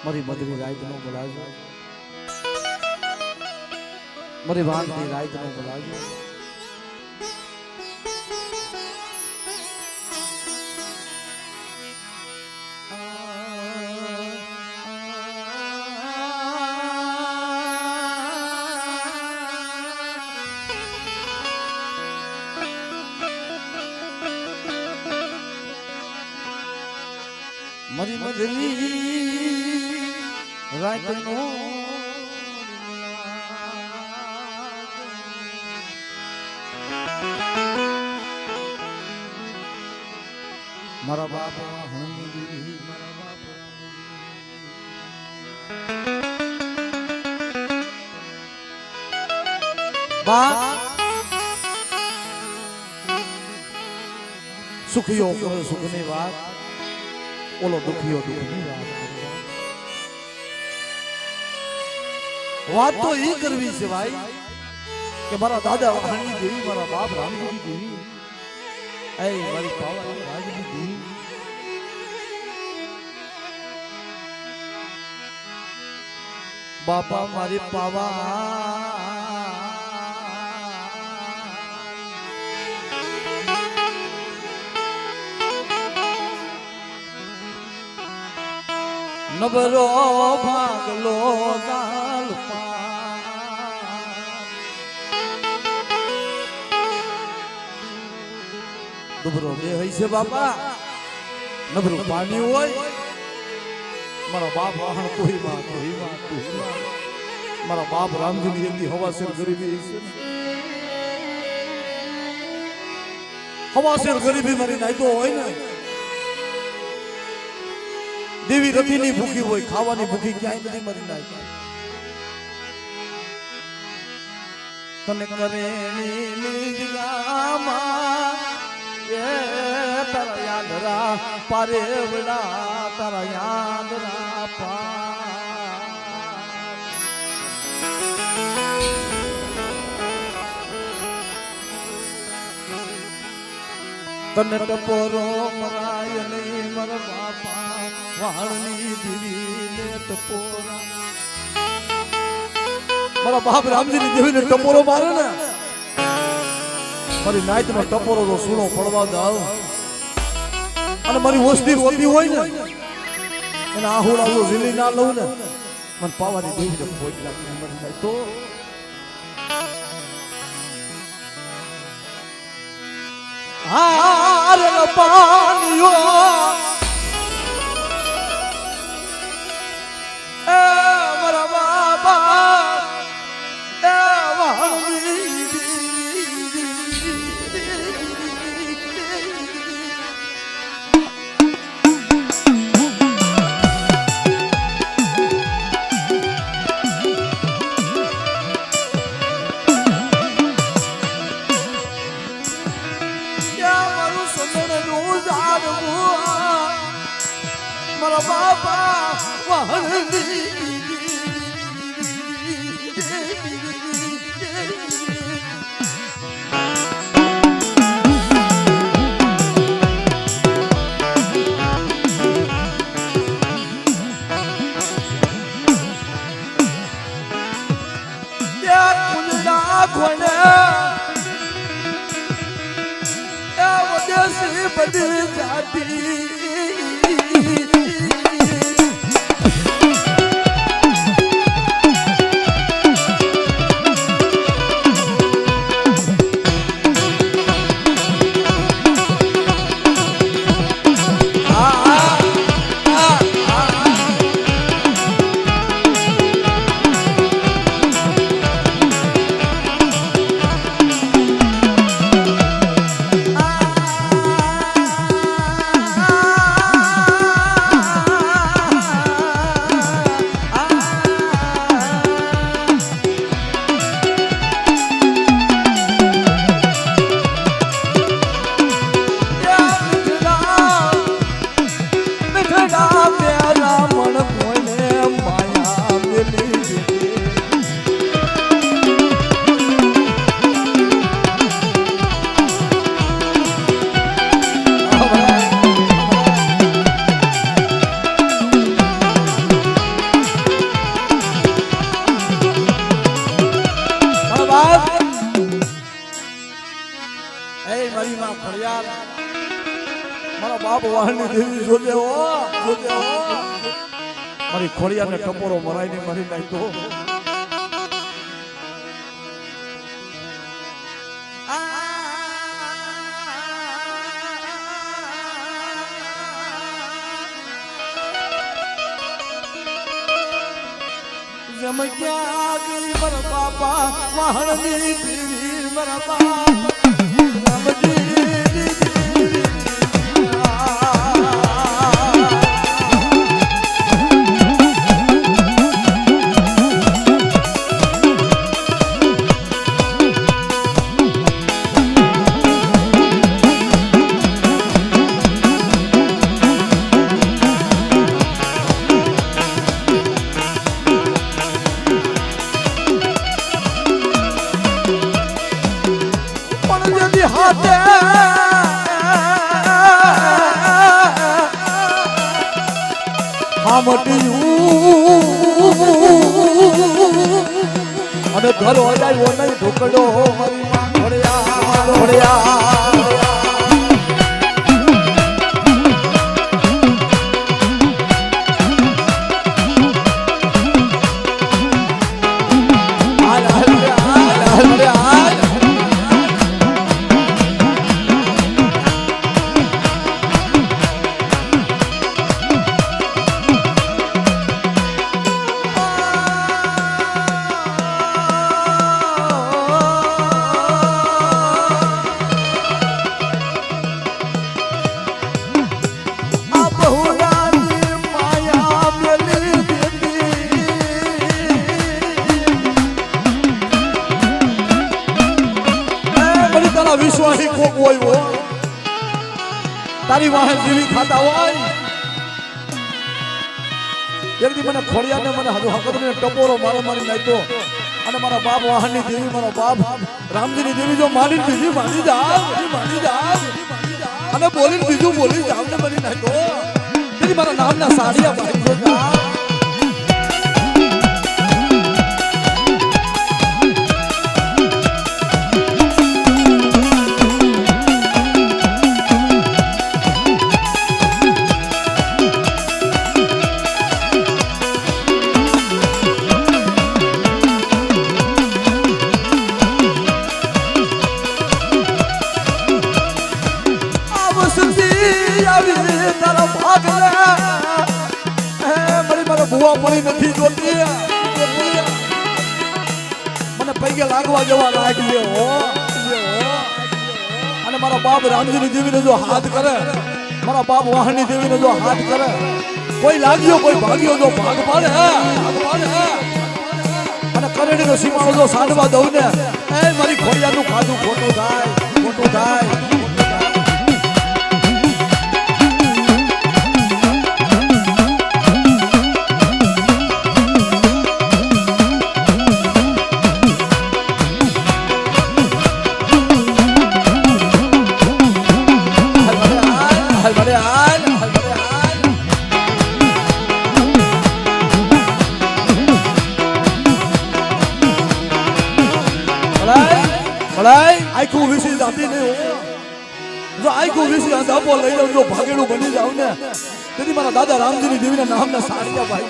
મારી મધરી રાત નો બોલાવજો, મારી વાંધી રાત નો બોલાવજો. મારી મધરી રાત નો મારા બાપા હણી મારા બાપા બા સુખિયો કરો સુખની વાત, ઓલો દુખિયો દુખની વાત તો એ કરવી છે ભાઈ કે મારા દાદા વાહણની દેવી, મારા બાપ રામજી દેવી, એ મારી પાવા રાજની દેવી, બાપા મારી પાવા નબરો ભાગલો જાલ દુબરો બે હોય છે બાપા, નબરું પાણી હોય. મારા બાપ વાહણ કોઈ માં મારા બાપ રામજી ની એમની હવાસેર ગરીબી છે, હવાસેર ગરીબી મારી નાયતો હોય ને. દેવી રતિની ભૂખી હોય, ખાવાની ભૂખી ક્યાંય નથી મરી નાય. તને કરેણી ગામા એ તારા યાદરા પારેવડા, તારા યાદરા તને ટપોરો મરાય નહીં મારા બાપા વાળની દેવી ને ટપોરા. મારા બાપ રામજી ની દેવી ને ટપોરો મારે ને, મારી નાઈટ નો ટપોરો નો સૂણો પડવા દાવ, અને મારી વસ્તી રોતી હોય ને અને આહુડા ઝીલી ના લઉં ને, મને પાવાની દેવી ને ભોજ લાગી મરી જાય તો. હારે નો પાણીઓ એ મારા બાબા એ વાહણી મારા બાપા વાહણી બધી જાતી માં ખડિયાલ મારા બાપ વાહની દેવી જોજે હો મારી ખોડિયાને ટપોરો મરાઈને મારી નાખ્યો જમ ક્યાં ગઈ મારા બાપા વાહણની દેવી મારા બાપ અને ઘર ઓજાય ઓને ઢોકડો મારી માં ઘોડ્યા વિશ્વાસી કોક હોય તારી વાહન જીવી ખાતા હોય એકદી મને ખોડિયાને મને હકમને ટપોરો મારી નાખ્યો અને મારા બાપ વાહનની દેવી મારા બાપ રામજીની દેવી જો મારી દીધી મારી જા અને બોલી બીજું બોલી જાવ ને મારી નાખ્યો તેથી મારા નામના સાડિયા ભાઈ જા ભૂવા પડી નથી જોતી મને પૈકે લાગવા જવા લાગી અને મારા બાપ રામજીની દેવીને જો હાથ કરે મારા બાપ વાહની દેવીને જો હાથ કરે કોઈ લાગ્યો કોઈ ભાગ્યો જો ભાગ પાડે અને કરેડીનો સીમાડો જો સાંડવા દઉં ને એ મારી ખોડિયાનું ખાધું ખોટું થાય આખું વિસી જાતી નહીં જો આખું વિસી અંધાપો લઈ જાઉં જો ભાગેડું બની જાઉં ને તેથી મારા દાદા રામજીની દેવીના નામના સાડિયા ભાઈ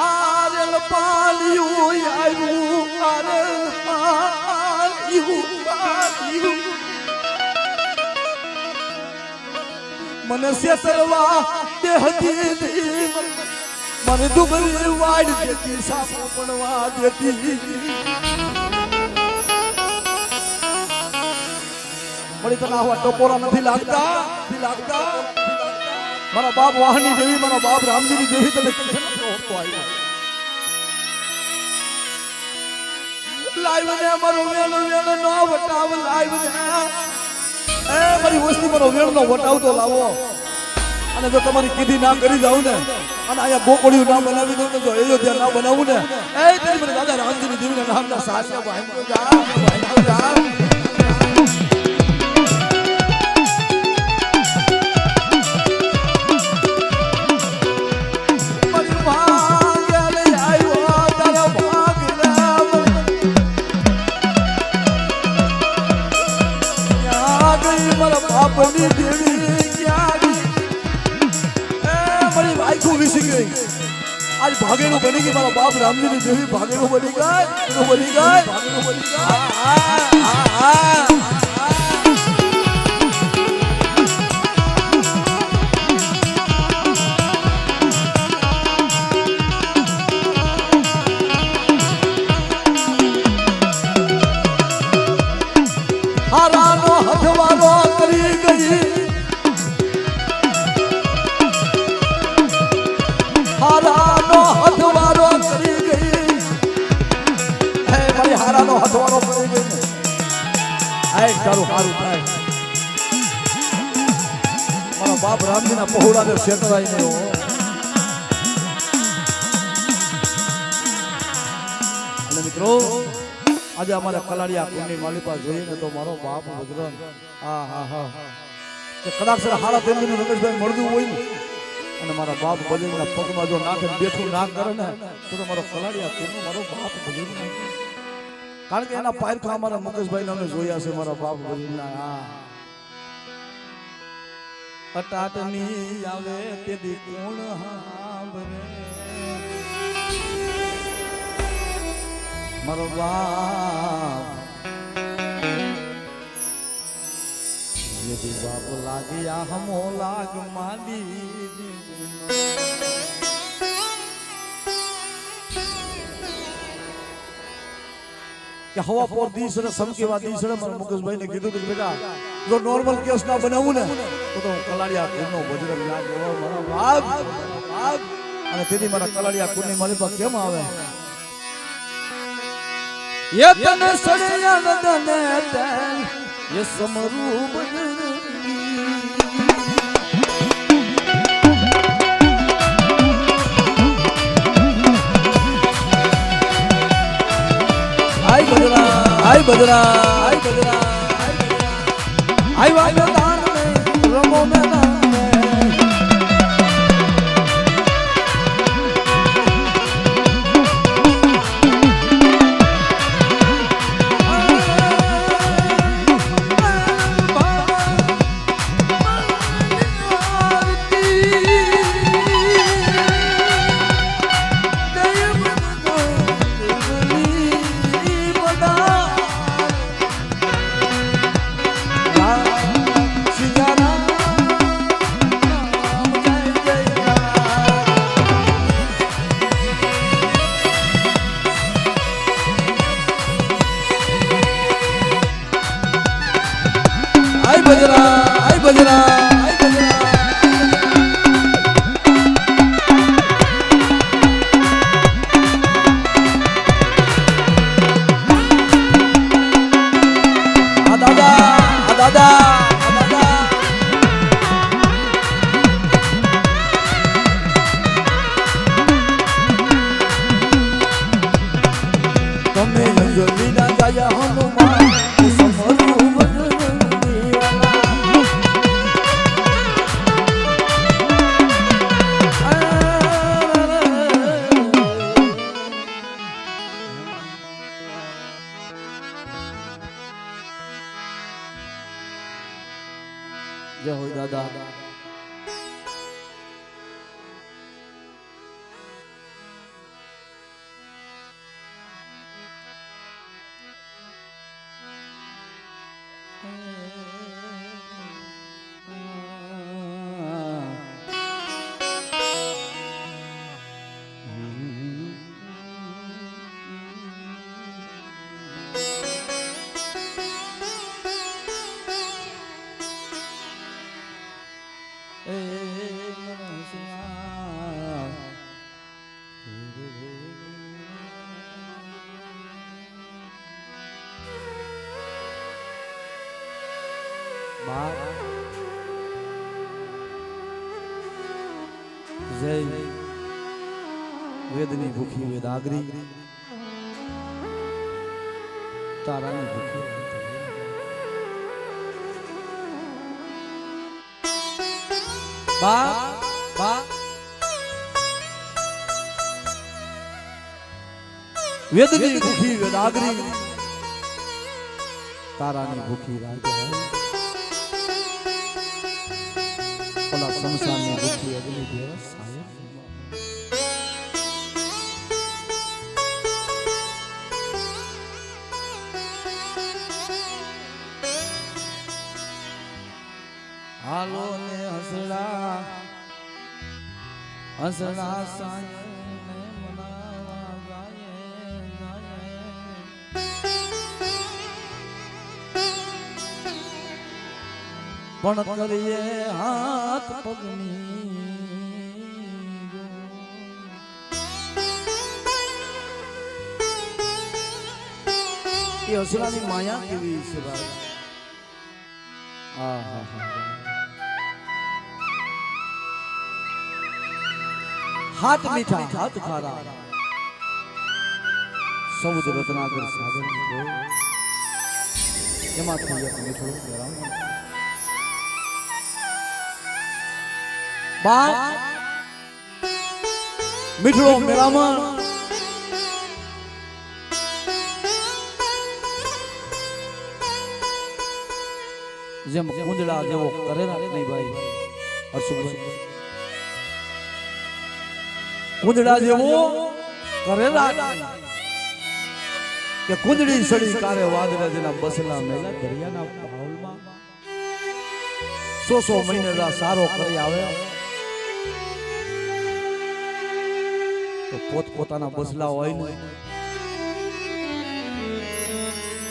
આરેલ પાલિયું આવ્યું આરેલ પાલિયું મને સેતરવા દેહતી મને દુબળી વાડ દેતી સાપો પડવા દેતી મળી તને આવા ટપોરા નથી લાગતા મારા બાપ વાહની દેવી મારા બાપ રામજીની દેવી તને ઓળખતો આવ્યો લાઈવ ને મારો વેણો નો વટાવ લાઈવ ને એ મારી વસ્તી મારો વેણો નો વટાવ તો લાવો અને જો તમારી કીધી ના કરી જાવ ને અને અહીંયા બોકડીયું ના બનાવી દઉં ને જો અયોધ્યા ના બનાવું ને એ તેરી મને દાદા રામજીની દેવીના નામના સાસિયા ભાઈ જા મારી ભાગ્ય મારા બાપ રામજીની દેવી ભાગેલો બની ગઈ, બની ગઈ, ભાગેલો બની ગઈ. હારાનો હથવારો કરી ગઈ, હારાનો હથવારો કરી ગઈ, હે મારી હારાનો હથવારો કરી ગઈ. આ તારું હારું થાય. મારા બાપ રામજીના પહોળાને શેતરાઈ ને અને મિત્રો આજે અમારા કલાડિયા કુંડની માલિકા જોઈએ ને તો મારો બાપ બજરંગ હા હા હા કે કદાચ હારા તેલનું રમેશભાઈ મળતું હોય ને અને મારા બાપ બજરંગના પગમાં જો નાખે બેઠું ના કરે ને તો મારો કલાડિયા કુંડનો મારો બાપ બજરંગ. કારણ કે એના પાયરખા અમારા મુકેશભાઈ અમે જોયા છે મારા બાપ બજરંગના. હા અટાટની આવે તેથી કોણ હાંભરે મારો બાપ યદી બાપ લાગ્યા હમો લાગ માંડી કે હવા પર દીસરે સમકેવા દીસરે મારા મુકેશભાઈ ને કીધું કે બેટા જો નોર્મલ કેસ ના બનાવું ને તો કલાડિયા કુંડનો બજરંગ ના જોવો મારા બાપ. અને તેથી મારા કલાડિયા કુંડની મારી પાસે કેમ આવે યતન સડયન દને તેલ ય સમરૂ બજરંગી. આય બજરા આય બજરા આય બજરા આય વાય દાન મે રમો મેદાન મે જય હોય દાદા. જય વેદની ભૂખી વેદાગરી તારાની ભૂખી બા બા વેદની ભૂખી વેદાગરી તારાની ભૂખી રાજા ઓલા સંસારની ભૂખી અગ્નિ દેવ સાહેબ હસણા સાયે ને મનાવા ગાયે પણ કરીએ હાથ પગની એ હસરાની માયા કેવી છે ભાઈ હાથ મીઠા હાથ ખારા સૌદ રત્નાકર સાગર એમાંથી એક મીઠો બા મીઠો મેરામણ જેમ કુંજડા જેવો કરેલા નહીં ભાઈ હર્ષુભાઈ કુંજડા જેવો કરેલા કે કુંજડી સડી કારે વાદળા જેના બસલા મેલા દરિયાના ભાવમાં 100 મહિને સારો કરી આવે તો પોતાના બસલા હોય ને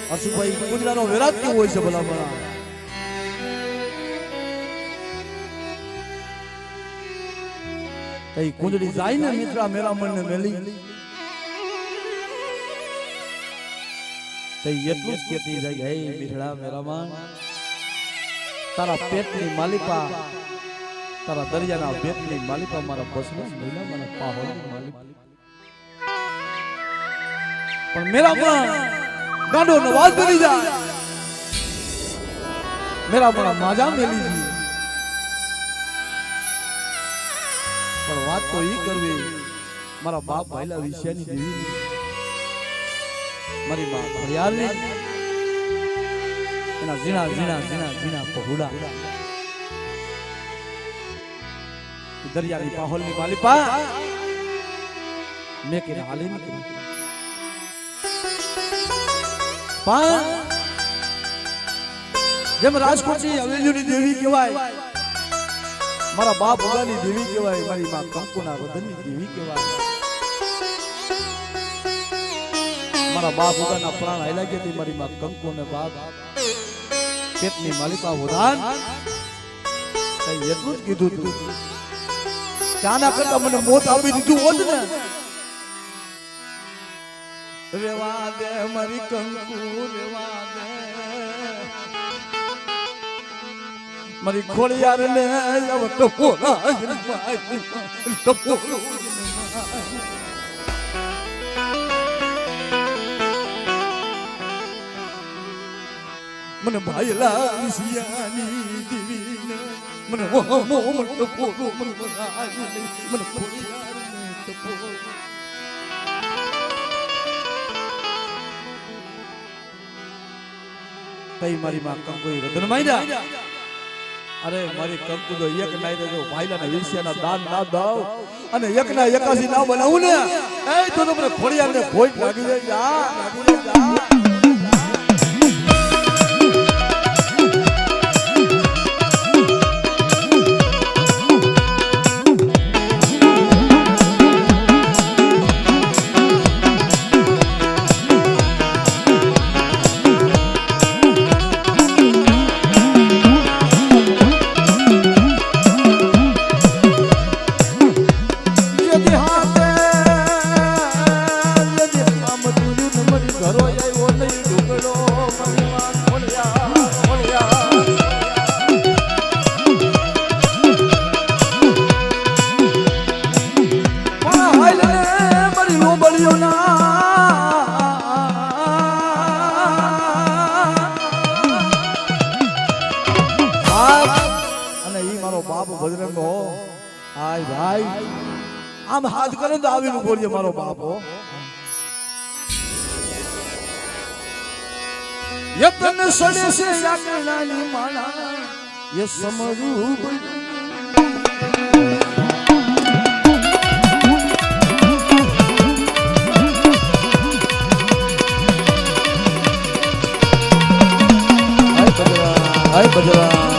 હર્ષુભાઈ કુંજડાનો વેરાત કેવો હોય છે ભલા ભલા કઈ કુંજડી જાય ને મિત્રા મેરામણ ને મેલી તઈ એટલું જ કેતી જાય હે મિત્રા મેરામણ તારા પેટની માલિપા તારા દરિયાના પેટની માલિપા મારા બસનો મહિલા મને પાહોની માલિપા પણ મેરામણ ગાડો નવાજ બની જાય મેરામણ માજા મેલી જી પણ વાત તો ઈ કરવી મારા બાપ ભાઈલા વિષયની દેવી મારી માં ફરિયાદની એના ઝીણા ઝીણા ઝીણા ઝીણા પહોળા દરિયાની પાહોલની માલિપા મેં કે હાલી નીકળી પણ જેમ રાજકોટની હવેલીની દેવી કહેવાય મારા બાપ ભોગાની દેવી કહેવાય મારી માં કંકુના વદનની દેવી કહેવાય મારા બાપ ભોગાના પ્રાણ હાલ્યા ગયા હતી મારી માં કંકુ ને બાપ પેટની માલિકા ઉદાન એટલું જ કીધું તું ત્યાંના કરતા મને મોત આપી દીધું હોત ને રેવા દે મારી કંકુ રેવા દે મારી ખોડિયાર ને મને ભાઈલા વિસિયાની દેવી ને મને મને તઈ મારી માં કંકોઈ રતન માંડ્યા અરે મારી કંકુ તો એક નાઈ દેજો ભાઈલાના વિષયના દાન ના દઉં અને એકના 81 ના બનાવું ને એ તો મને ખોડિયાને ભોજ લાગી જાય જા લાગી જાય આમ હાથ કરે તો આવીને બોલીએ મારો બાપો યતન સડે છે યાકલાની માળા યે સમરૂપ હાય બજરા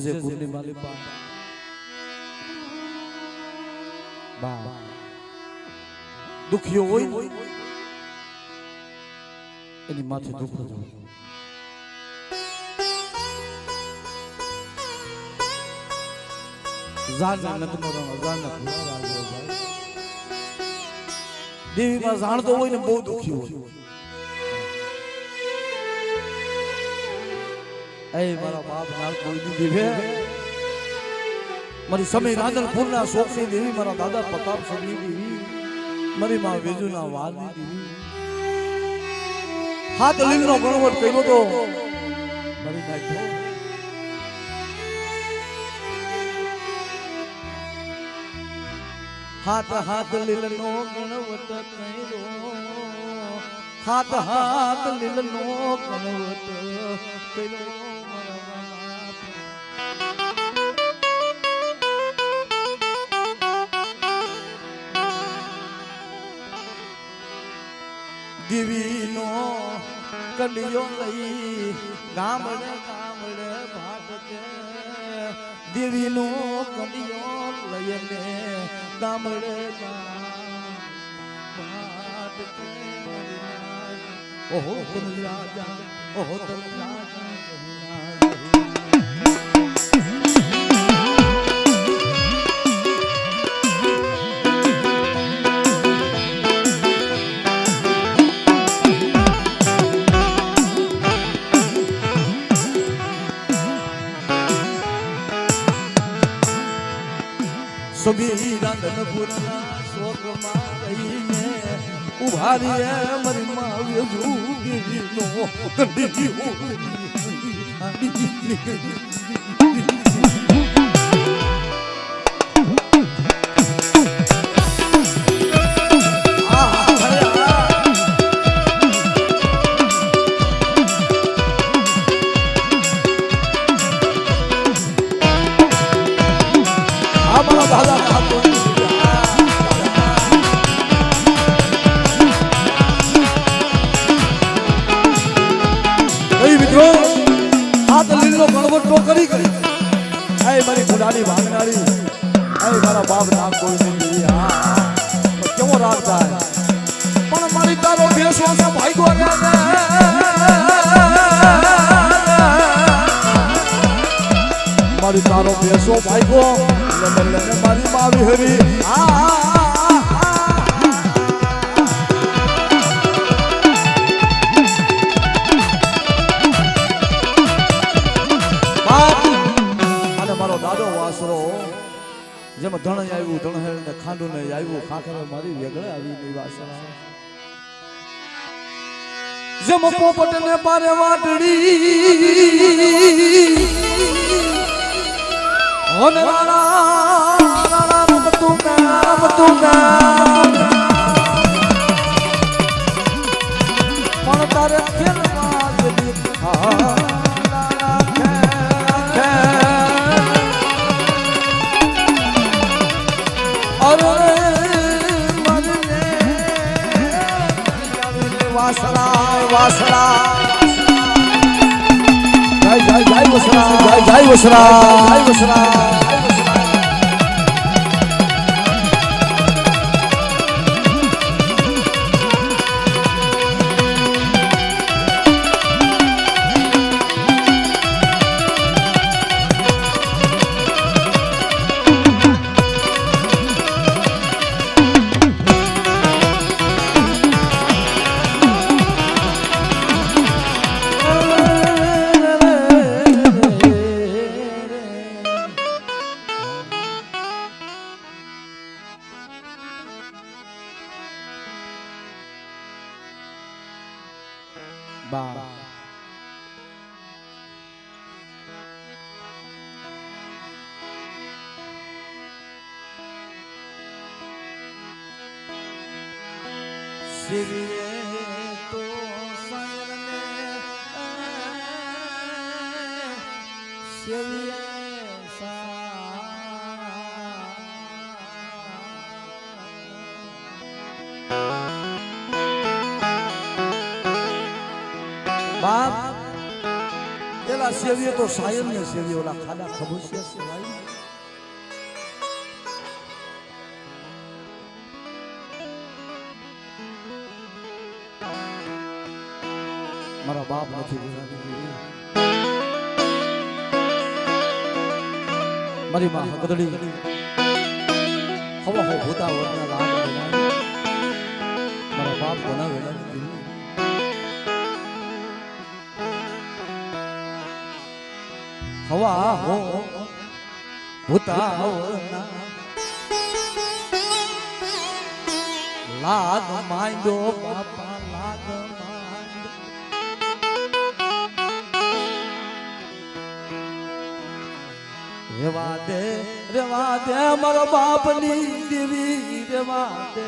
જે કુંડલી માલી બા દુખિયો હોય એની માથે દુઃખ જ હોય. દેવીમાં જાણતો હોય ને બહુ દુખી હોય. એ મારા બાપ નાલ કોઈ દીવે મારી સમય રાંધણપુરના શોખની દેવી, મારા દાદા પ્રતાપસિંહની દેવી, મારી માં વેજુના વારની દેવી, હાથ લીલનો ગણવટ કર્યો તો મારી નાખ્યો. હાથ હાથ લીલનો ગણવટ કર્યો, હાથ હાથ લીલનો ગણવટ કર્યો. દેવીનો કડિયો લઈ ગામડે ગામડે ભાટકે, દેવીનો કડિયો લઈને ગામડે ભાટકે. ઓહો તન રાજા, ઓહો તન રાજા. સભી રાંધણપુરના શોકમાં રહીને ઉભા રે મારી માં વેજુ દેવીનો કડિયો. મારી ખુદાની ભાગનારી, મારા બાપ નામ કોઈ નહીં. કેવો રાગ થાય પણ મારી તારો ભેસો ભાગ્યો રે, મારી તારો ભેસો ભાગ્યો મારી માવી હરી. જેમાં ધણ આવ્યું ધણહેર ને ખાંડું ને આવ્યું ખાખરે મારી વેગળે આવી નિવાસના. જેમ પોપટ ને પારે વાટડી હોન રાણા બધું કામ પણ તારે ખેલમાં જેવી વાસણા. જય જય જય વસરા, જય જય વસરા, જય વસરા. બા શિવે તો સંગને શિવે બાપ વેલા સેવીએ તો સાયન ને સેવીએ ઓલા ખાડા ખબુસિયા સેવાય મારા બાપ નથી મારી માં હગદડી હવા હો ભૂતા વરના લાગ મારા બાપ બનાવેલા હવા હો ભૂતા વરના લાગ માંડો બાપા લાગ રેવા દે મારા બાપની દેવી રેવા દે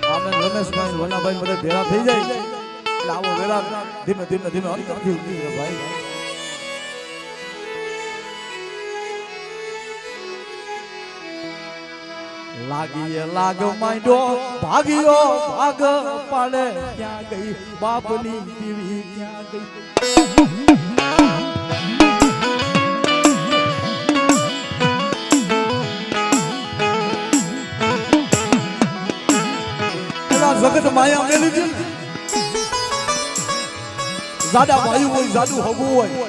આમે રમેશભાઈ વનાભાઈ બધા ભેળા થઈ જાય એટલે આવો વેળા ધીમે ધીમે અંતરથી ઉતરી ભાઈ લાગીએ લાગ માંડો ભાગ્યો ભાગ પાડે ક્યાં ગઈ બાપની દેવી ક્યાં ગઈ જગત માયા મેલી છે જાડા ભાઈ હોય જાડું હગું હોય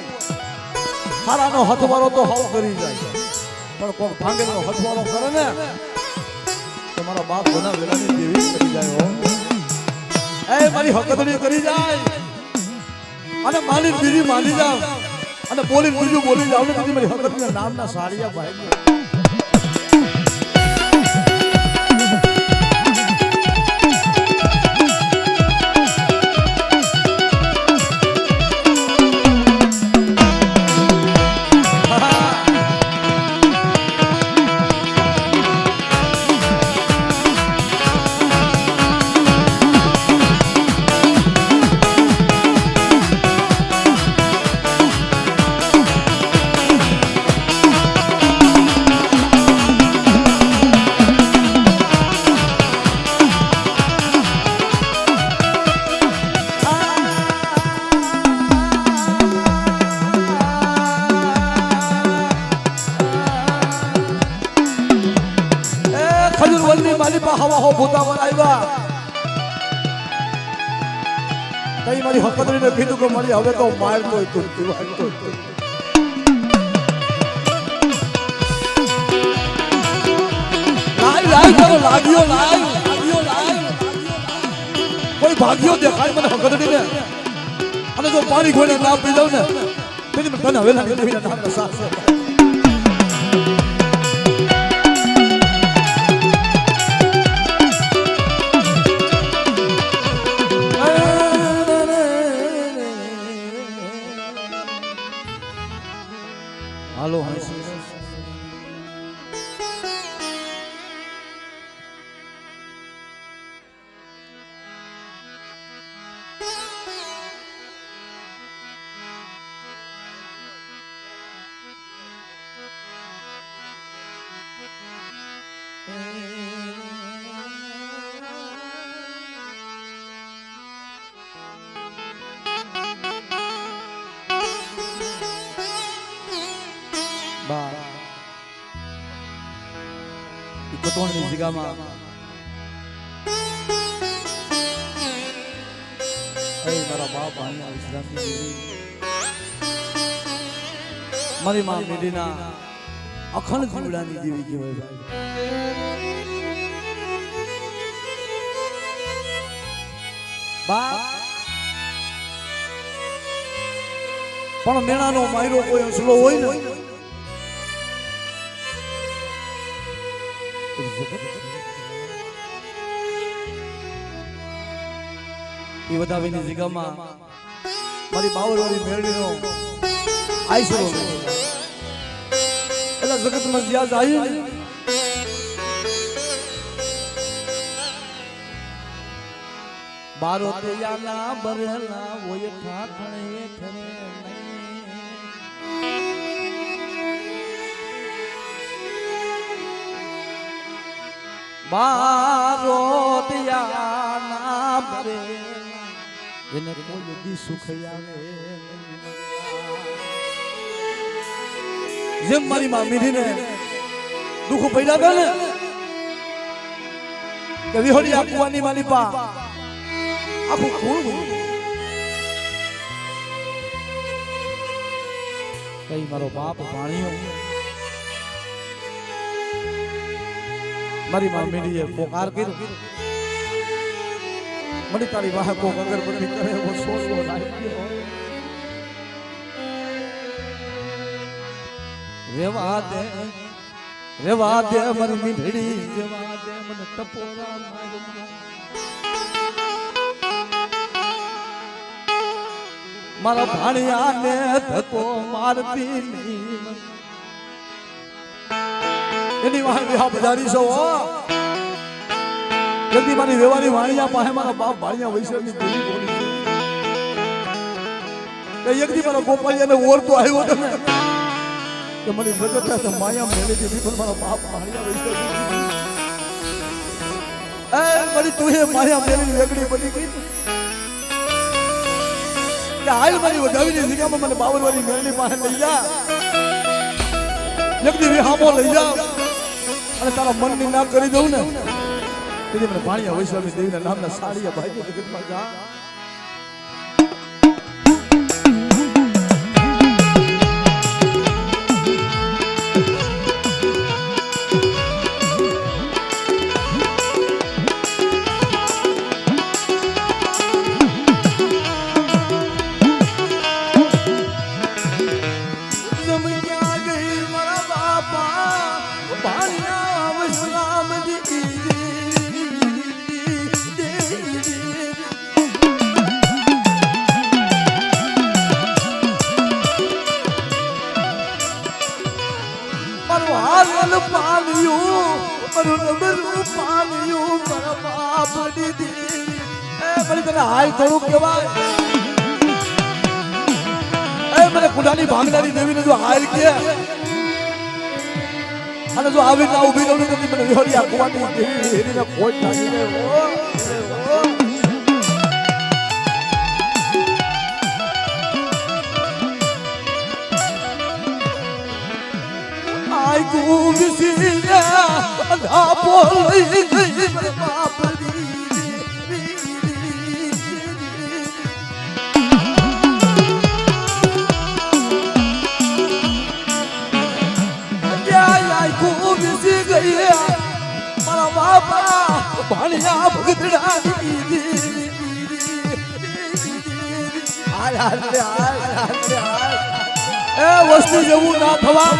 હારાનો હથવારો તો હવ કરી જાય પણ કોક ભાંગેલો હથવારો કરે ને તમારા બાપ બના વેલાની દેવી કરી જાય એ મારી હકદડી કરી જાય અને માની બીજી માની જાવ અને બોલી બીજું બોલી જાવ ને મારી હકદડીના નામના સાડિયા ભાઈ હવા હો ભૂતા બનાવ્યા કઈ મારી હકદડીને કીધું કે મારી હવે તો મારતો તું પીવાતો લાગ્યો કોઈ ભાગ્યો દેખાય મને હકદડીને અને જો પાણી ઘોડે ના પી જાવ ને તેથી મેં તને હવેલા દેવીના નામનો સાથ હાલો કોટોણની જગ્યામાં મારા બાપ અહીંયા વિશ્રાંતિ મારી માં મેડીના અખંડ જીવડાની દેવી કહેવાય બા પણ મેણાનો માયરો કોઈ અંસલો હોય ને એ વધાવીની જગ્યામાં મારી બાવરવાળી મેળવીનો આઈસરો એટલે જગતમાં જ્યાં જાય ને બારો તેયાના બરેલા હોય ઠાઠણે ખરે બારો તેયાના રે એને કોઈ દી સુખ આવે જેમ મારી માં મીઠીને દુઃખ પડ્યા હતા ને કે વિહોડી કુવાની માલી પા આખું કોણ કઈ મારો બાપ ભાણિયો મારી માં મીઠીએ પોકાર કર્યો મને તારી વાહ કો અગરબત્તી કરે वो સોસો લાગ્યો રેવા દે મારી મીઠડી રેવા દે મને ટપોરા મારા ભાણિયાને ધક્કો મારતી એની વાહ વિહા બજારી છો જલ્દી મારી વેવાની વાણિયા પાસે મારા બાપ ભાણિયા વૈશ્વની દેવી બોલી છે એક દી મારા ગોપાલિયાને ઓળતો આવ્યો તમે કે મને જગત તો માયા મેળી દીધી પણ મારા બાપ ભાણિયા વૈશ્વની એ મારી તું એ માયા મેળી વેગડી બની ગઈ કે હાલ મારી વધાવીની જગ્યામાં મને બાવરવાળી મેળની પાસે લઈ જા એક દી વિહામો લઈ જા અને તારા મનની ના કરી દઉં ને તેથી મને ભાણિયા વૈશ્વની દેવીના નામના સાડીયા ભાઈ જગતમાં જા હાલ થોડુંક કહેવાય મને કુડાની ભાંગનારી દેવીને જો હાલ કે અને જો આવી ના ઉભી રહું તો મને વિહોરી આ કુવાની દેવી હેરીને ખોટ લાગીને આઈ કુ વિસીયા અધા બોલી ગઈ બાપરી મારા બાપા ભાણિયા ભગતડા એ વસ્તુ જેવું ના થવા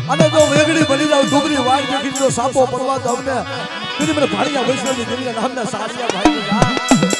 અને જો વેગડી બની જાવ ડુંગરી વાળ દેખી જો સાપો પડવા તો અમને મને ભાણિયા વૈષ્ણવની દેવીના નામના સાડિયા ભાઈ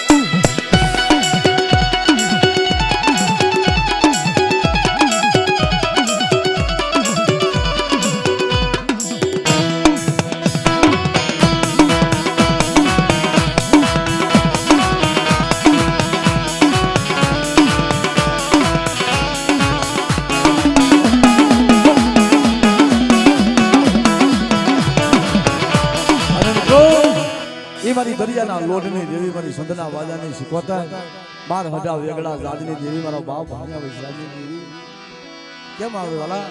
મારી દરિયાના લોઢની દેવી મારી સંધના વાજાની શીખવતા બાર હડા વેગડા જાદની દેવી મારા બાપ ભાણિયા વૈશ્વની દેવી કેમ આવે વાલા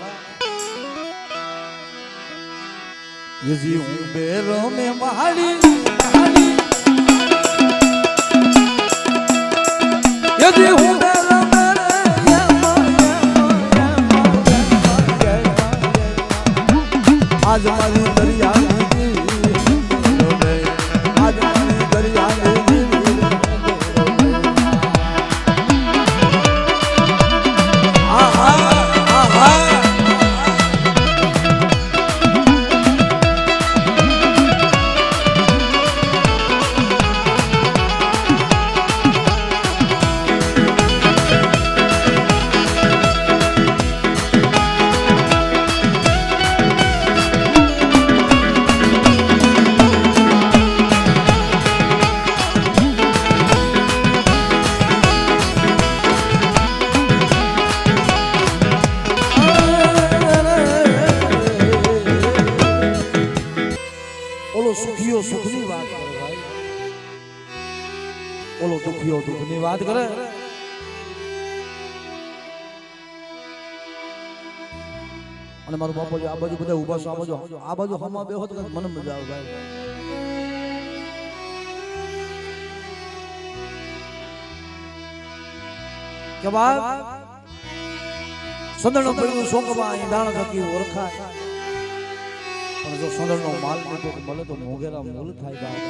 યજી હું બેરો મે માડી યજી હું બેરો મે આજ મારી દરિયાની સખીઓ દુઃખની વાત કરે. અને મારો બાપા આ બાજુ બધા ઊભા છો, આ બાજુ હમા બેહો તો મને મજા આવે ભાઈ. કે બાપ સંદળનો પડ્યું શોકમાં ઈંડાણ થકી ઓળખાય, પણ જો સંદળનો માલ નીકળો તો મળે તો મોગેરા મૂલ થાય બાપ.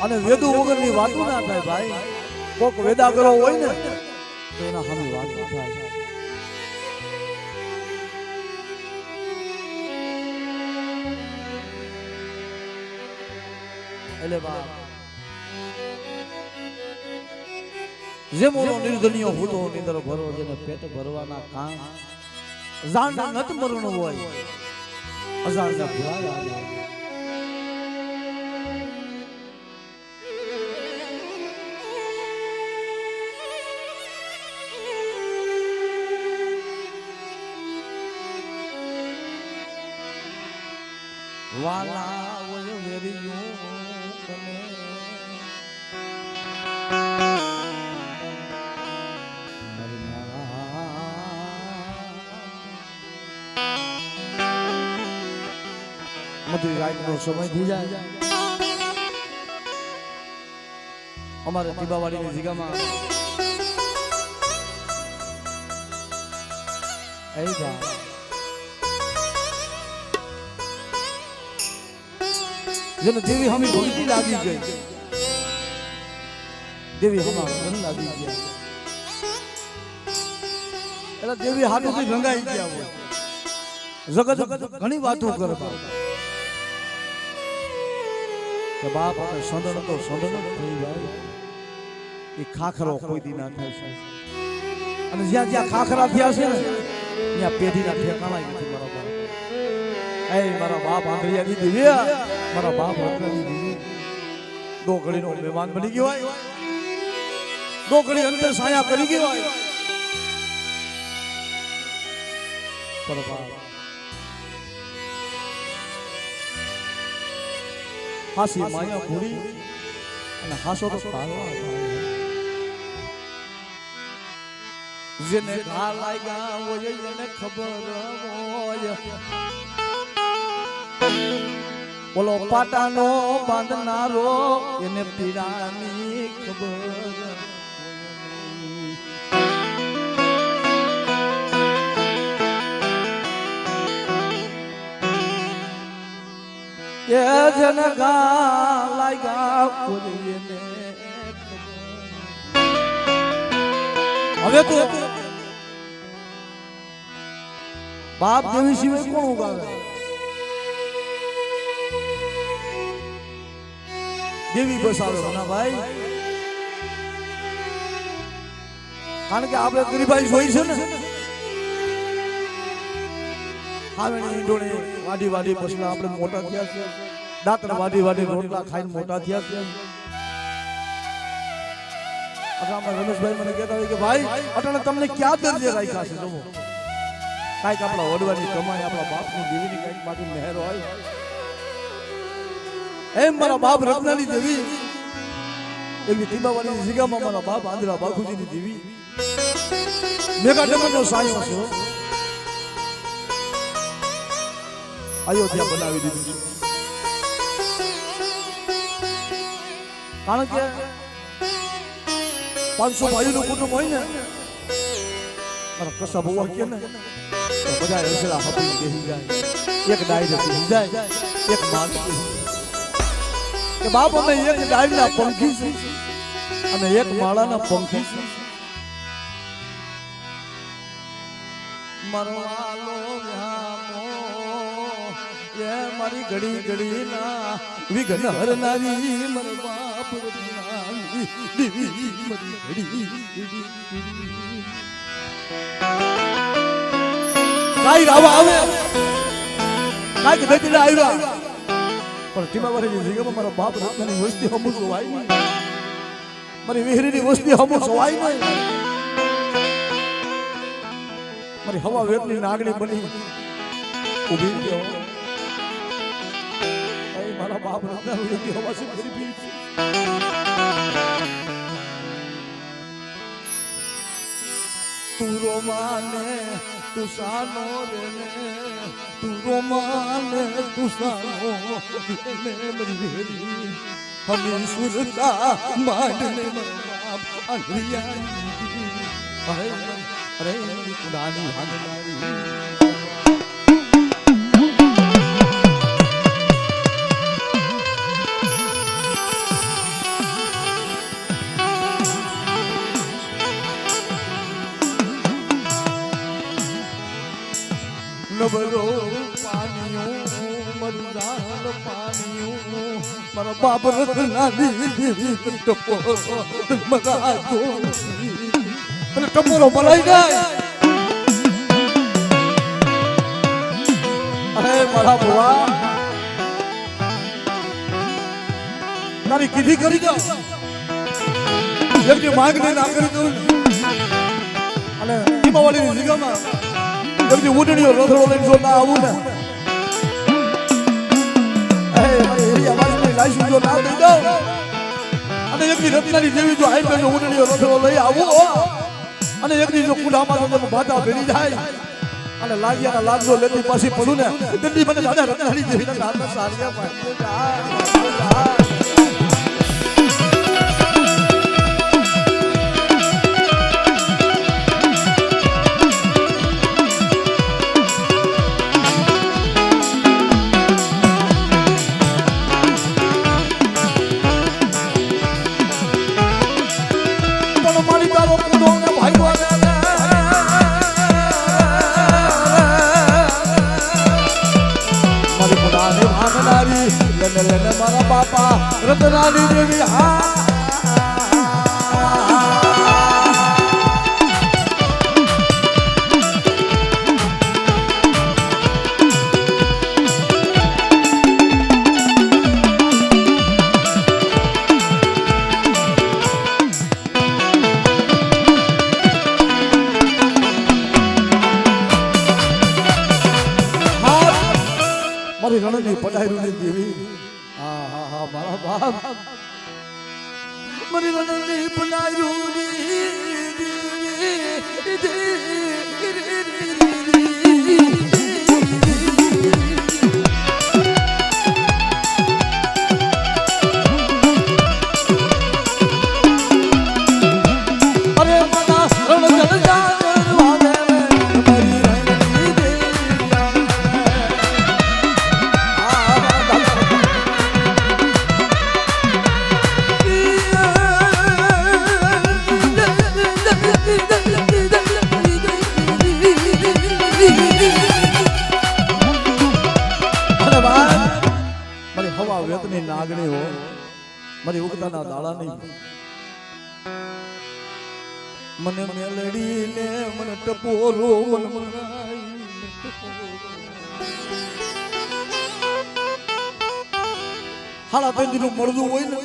અને વેદુ વગરની વાતો ના થાય ભાઈ. કોક વેદાગરો હોય ને તો એના સામે વાતો થાય. એટલે બાપ જે મોરો નિર્ધનિયો હોતો નિંદર ભરો, જેને પેટ ભરવાના કામ જાણ નત મરણ હોય અજાણ ના ભૂલાયા. વાલા ઓય વેરિયો કને મધુર રાતનો સમય થઈ જાય. અમારે દીપાવાળીની જગ્યામાં જેને દેવી હમી ભક્તિ લાગી ગઈ, દેવી હમા મન લાગી ગયા, એટલે દેવી હાથોથી રંગાઈ ગયા હોય. જગત ઘણી વાતો કરે કે બાપ આપણે સંદન તો સંદન જ થઈ જાય. એ ખાખરો કોઈ દી ના થાય છે. અને જ્યાં જ્યાં ખાખરા થયા છે ને ત્યાં પેઢીના ઠેકાણા નથી. મારા બાપ મારા બાપ આંધળિયાની દેવી, મારા બાપ આંધળિયાની દેવી દો ઘડીનો મહેમાન બની ગયો હોય, દો ઘડી અંતર સાયા કરી ગયો હોય. પર બાપ હાસી માયા ભૂલી અને હાસો તો પાલવા જેને ઘા લાગ્યા હોય એને ખબર હોય. બોલો પાટાનો બાંધનારો એને પીડાની ખબર. એ જેને ઘા લાગ્યા હોય એને હવે તો બાપ દેવી સિવાય કોણ ઉગાવે? દેવી બસાવે ના ભાઈ. કારણ કે આપણે ગરીબાઈ જોઈ છે ને, હાવેણી ઈંડોણી વાડી વાડી પછલા આપણે મોટા થયા છે, દાંતરા વાડી વાડી રોટલા ખાઈને મોટા થયા છે. રમેશભાઈ મને કહેતા હોય કે ભાઈ અટાણે તમને ક્યાં દરજે રાખ્યા છે? જોવો કાંઈક આપણા વડવાની કમાઈ, આપણા બાપની દેવીની કાંઈક માથે મહેર હોય. એમ મારા બાપ રત્નાની દેવી, એવી દીપાવાળીની જગ્યામાં મારા બાપ આંધળા બાખુજીની દેવી મેઘા ડમરનો સાયો છે. અયોધ્યા બનાવી દીધું. કારણ કે 500 ભાઈનું કુટુંબ હોય ને, મારા કસા બહુ કે ને બધા હસડા હપી બેસી જાય, એક ડાયરે બેસી જાય, એક માણસ કે બાપ અમે એક ડાયરના પંખી છે અને એક માળાના પંખી છે. મરવાલો વ્યામો એ મારી ઘડી ઘડી ના વિઘ્ન હરનારી મર બાપ રત્નાની દેવી મારી ઘડી ઘડી. કાઈ રાવા આવે કાઈ ગજડા આવ્યા, પણ ટીમાવાળીની જગ્યામાં મારા બાપ રત્નાની વસ્તી હમુ જોવાય નહીં, મારી વિહરીની વસ્તી હમુ જોવાય નહીં. મારી હવા વેતની નાગણી બની ઊભી ગયો. મારા બાપ રત્નાની હવા છે ગરીબી. તું રોમાને તું સાનો રે તું રોમાને તું સાનો રે મરી વેરી હમી સુરતા માંડને બાપ અંગરિયા અરે અરે કુડાની હાંડનારી નબરો પાણીઓ મરદાર પાણીઓ મારા બાપ રતનાની ટપો મરા તો અને ટપોરો મરાઈ જાય અરે મારા ભુવા તારી કીધી કરી દો જેમની માંગણી ના કરી દઉં અને દીપાવલીની જગ્યામાં જેમની ઉડણીઓ રોધડો લઈને જો ના આવું ને એવી અવાજની લાઈશું જો ના દઈ દઉં અને એકની રત્નાની દેવી જો આઈ પેલો ઉડણીઓ રોધડો લઈ આવું અને એકની જો કુડામાં તો ભાતા ભેરી જાય અને લાગ્યાના લાગજો લેતી પાછી પડું ને તેની મને દાદા રત્નાની દેવીના નામના સારિયા પાડે મારા બાપા રતનાની દેવી મારી રણની પટાઈ દેવી મારા બાપ મારી રણની વેતની નાગણી હો મારી ઉગતાના દાડા નહીં મને મેલડી ને મને ટપોરો હાલા પેંદીનું મળતું હોય ને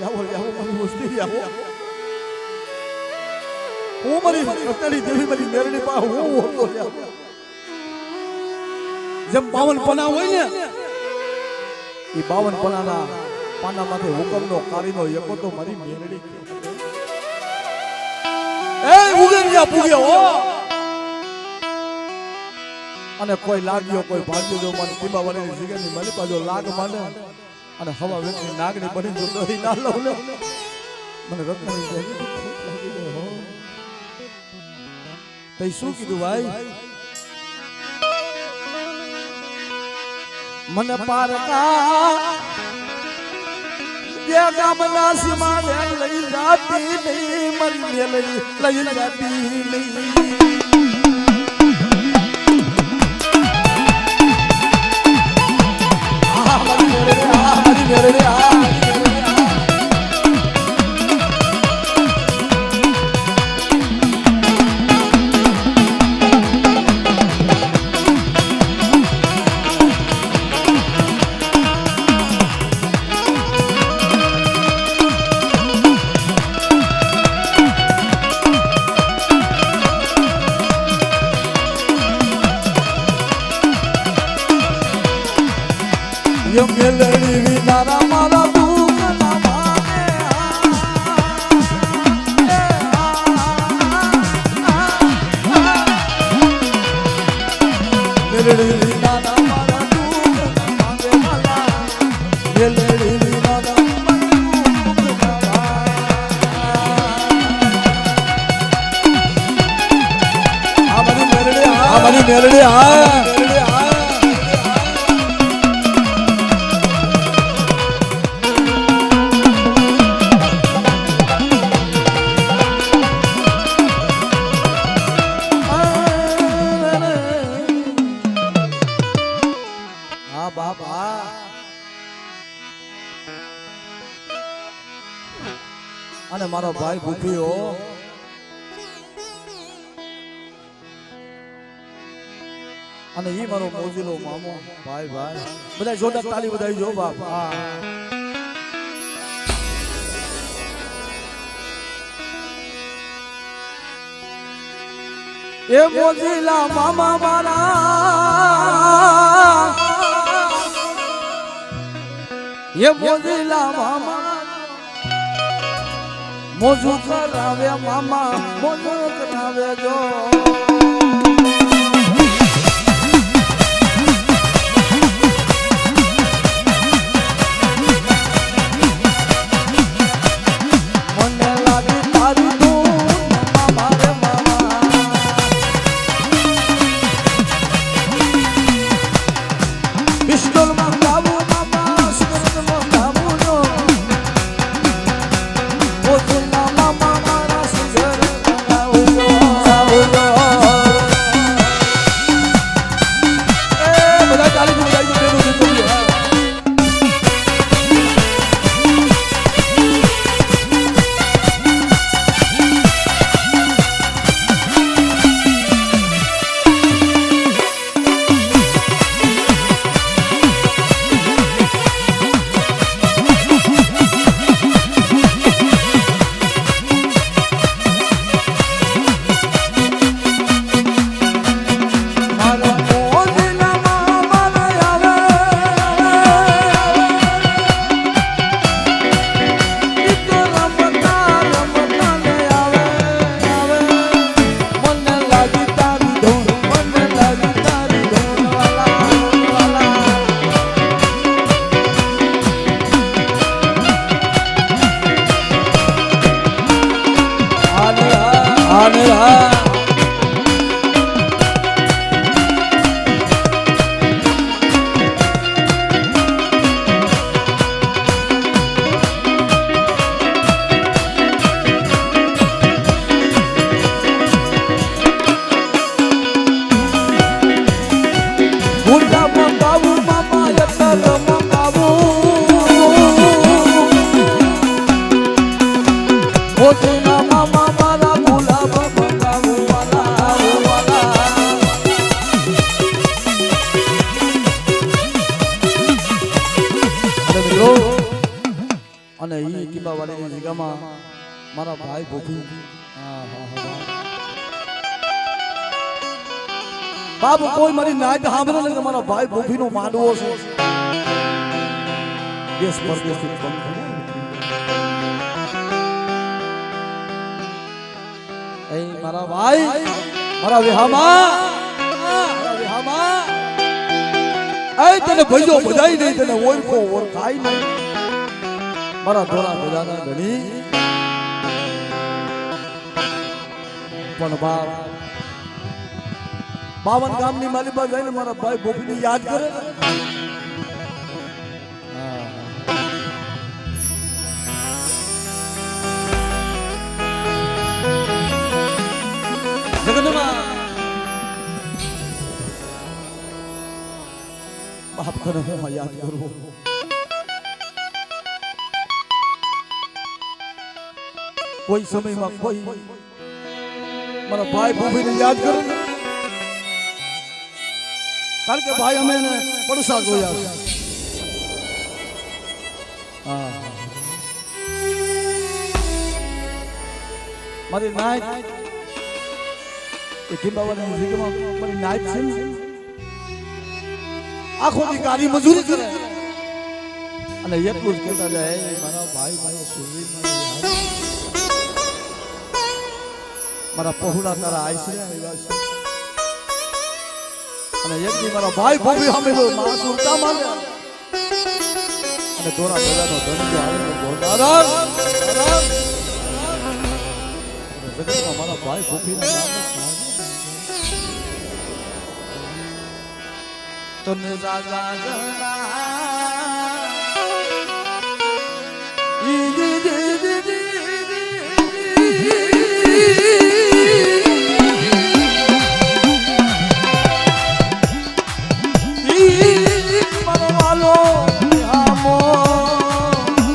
આવો આવો મારી વસ્તી આવો હું મારી રત્નાની દેવી મારી મેલડી પા હું હોતો જેમ 52 પના હોય ને એ 52 પનાના પાનામાંથી હુકમનો કારીનો એકો તો મારી મેલડી એ ઉગેરિયા પૂગ્યો હો અને કોઈ લાગ્યો કોઈ ભાગ્યો જો મને દીપાવલીની જગ્યાની મારી પાછો લાગ માંડે અને હવા વેચની નાગણી બની જો દહી ના લઉં ને મને રત્નાની દેવી લાગી ગયો હો તઈ શું કીધું ભાઈ મને પારકા જે ગામના સીમાને લઈ જાતી નહીં મરી લઈ જાતી નહીં મેલડી વિનારા મારા દુઃખ ના માને મેલડી વિના ના મારા દુઃખ માંગે માલા મેલડી વિના ના મારી મેલડી હા બાપા અને મારો ભાઈ ભૂખ્યો અને ઈ મારો મોજીલો મામો ભાઈ ભાઈ બધા જોરદાર તાળી બધાઈ જો બાપ એ મોજીલા મામા મારા એ મોજીલા મામા મોજુ કરાવે મામા મોજુ કરાવે જો અને ઈ કિંબા વાળીની જગ્યામાં મારા ભાઈ ભૂખી બાબુ કોઈ મારી નાઈટ સાંભળે ને મારા ભાઈ ભૂખીનો માંડવો છે દેશ પરદેશથી એ મારા ભાઈ મારા વિહામાં એ તને ભજો બધાઈ નહીં તને ઓળખો ઓળખાય નહીં મારા ધોળા બધાના ધણી પણ બાવન ગામની માલિબા જઈને મારા ભાઈ ભૂખીને યાદ કરે બાપ તને હું યાદ કરું કોઈ સમયમાં કોઈ મારા ભાઈ ભૂખીને યાદ કરે કારણ કે ભાઈ અમે પડસા જોયા છે મારી નાઈટ એ કિંબાવાની જગ્યામાં મારી નાઈટ છે આખો દી ગાડી મજૂરી કરે અને એટલું જ કહેતા જાય મારા ભાઈ મારો સુરવીર મારા પહોળા તારા આઈસરે આવ્યા છે અને એક દી મારા ભાઈ ભોપી સામે માં સુરતા માને અને દોરા દોરાનો ધનજો આવીને બોલનાર જગતમાં મારા ભાઈ ભોપીના નામ તો ને જાગા જણા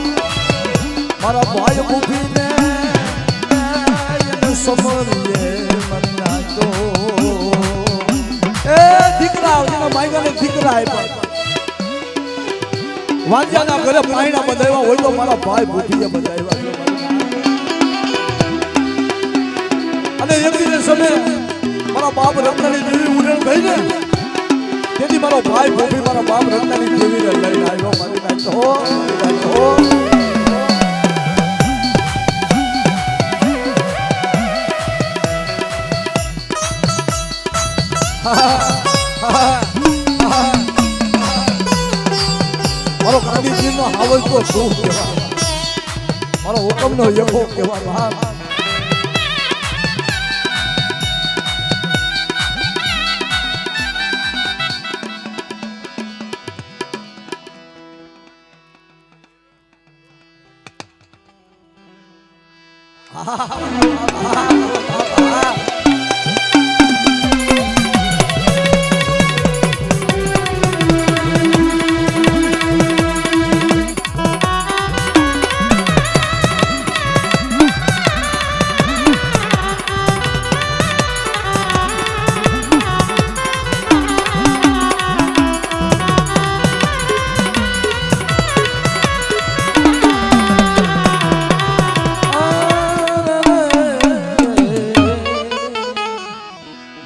મારા ભાઈ ભૂખીને સમરીએ મરના તો એ દીકરા જેના માયગાને દીકરા આપ્યા વાંજાના ઘરે પાયણા બંધાવ્યા હોય તો મારા ભાઈ ભૂખીએ બંધાવ્યા અને એક દિને સમય મારા બાપ રત્નાની દેવી ઉડેલ ગઈ ને તેથી મારો ભાઈ ભૂખી મારા બાપ રત્નાની દેવીને લઈને આવ્યો મારી નાખો મારો ગાંધીજી નો હાવજ તો શું કહેવાય મારો હુકમ નો યખો કહેવાય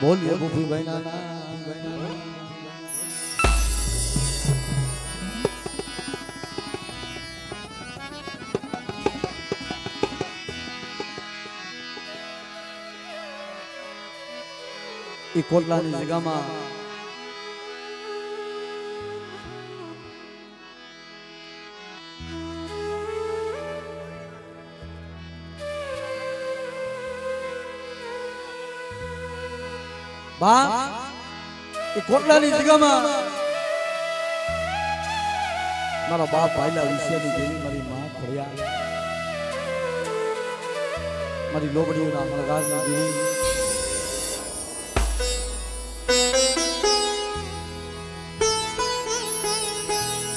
બોલીએ ભૂપી ભાઈ ના એ કોટલાની જગ્યામાં બા એ કોટલાની જગ્યામાં મારો બાપ ભાઈલા વિષયની દેવી મારી માં ખોડિયા મારી લોબડીઓના મણગારની દેવી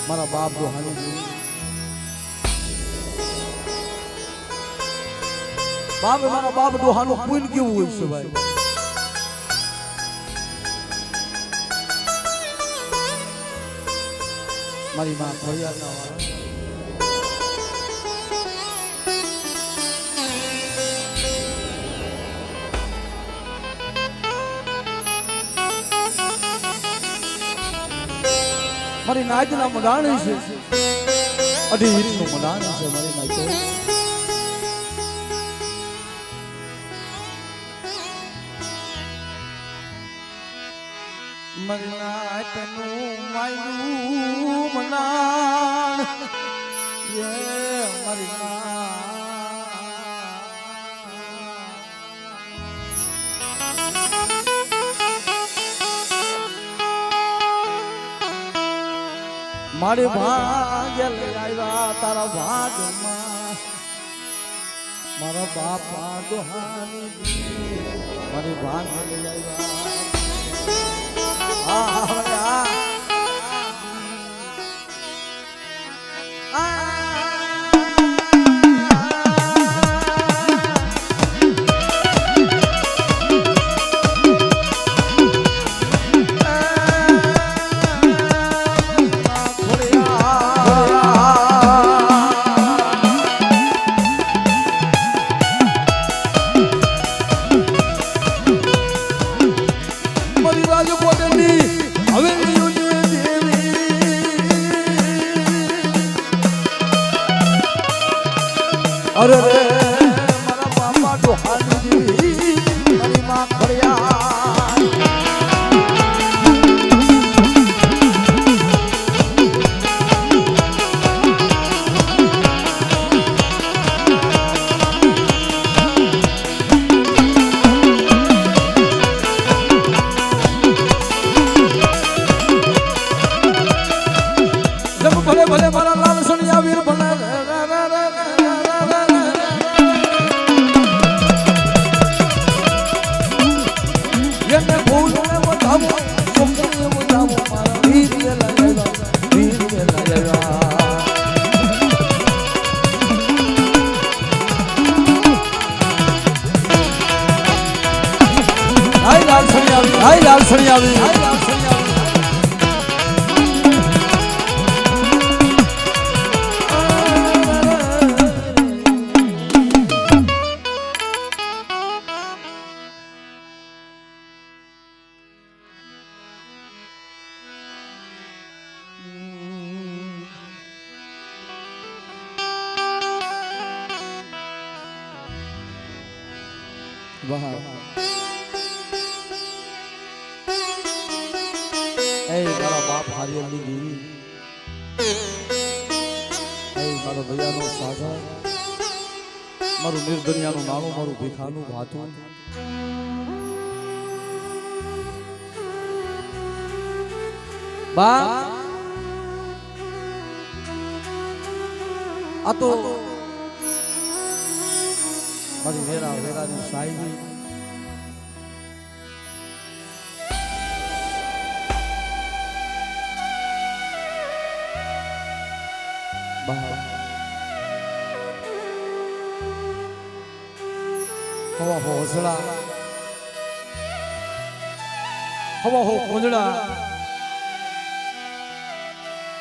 મારા બાપ દોહાની દેવી મારા બાપ દોહાનું પૂન કેવું હોય છે ભાઈ મારી માં ખોડિયારના વાળા મારી નાચના મડાણી છે 18 વીરનું મડાણી છે મારી નાચો મારી નાચનું માયનું મનાણ યે મારી મારે ભાગ્ય લઈ આવ્યા તારા ભાગમાં મારા બાપા દોહાની મારી ભાગ્ય લઈ આવ્યા અરે રે મારા બાપા દોહાની મારી માં ખોડિયા હાય લાલસણી આવી વાહ એ મારા બાપ હારિયલની દેવી એ મારો દયાનો સાગર મારું નિર્દનિયાનું નાણું મારું ભીખાનું ભાતું બા આ તો મારી વેરાની સાહેબી હવા હો હસડા હવા હો કોંજડા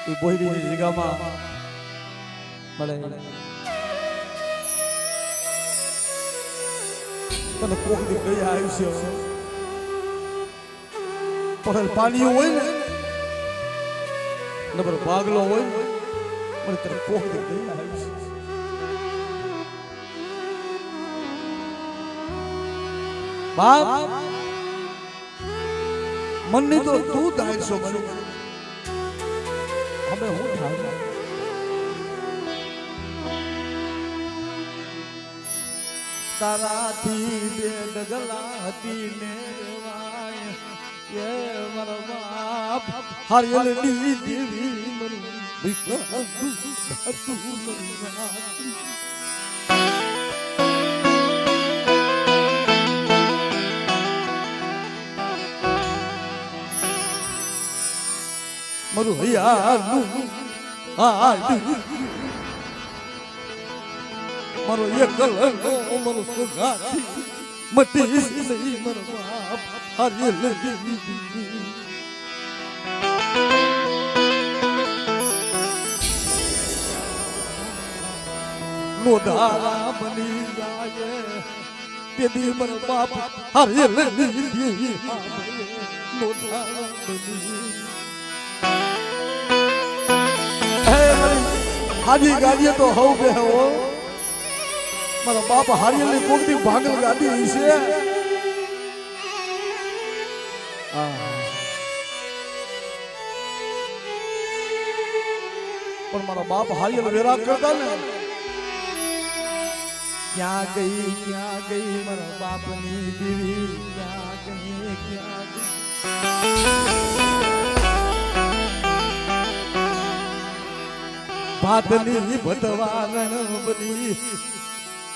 એ બોયડીની જગ્યામાં મળે તને કોક દી કઈ આયુષ્ય પડેલ પાણી હોય ને નબર ભાગલો હોય મને તને કોક દી કઈ આયુષ્ય બાપ મનની તો તું ધારશો મને હવે હું થાય તારાથી બે ડગલાથી નેવાય એ મારા બાપ હારિયલની દેવી મરું ભીખાતું મારું હૈયાનું મારો એક કલંકો મારો સુગાથી મટી નહીં મારો બાપ હારિયલની લોધારા બની જાય તેદી મારો બાપ હારિયલની લોધારા બની હાજી ગાડીએ તો હવ બે હો મારા બાપ હારિયલની કોકની ભાગલ ગાડી છે પણ મારા બાપ હારિયલ વેરા કરતા ને ક્યાં ગઈ મારા બાપની દેવી ક્યાં ગઈ ભાતની ભદવારણ બની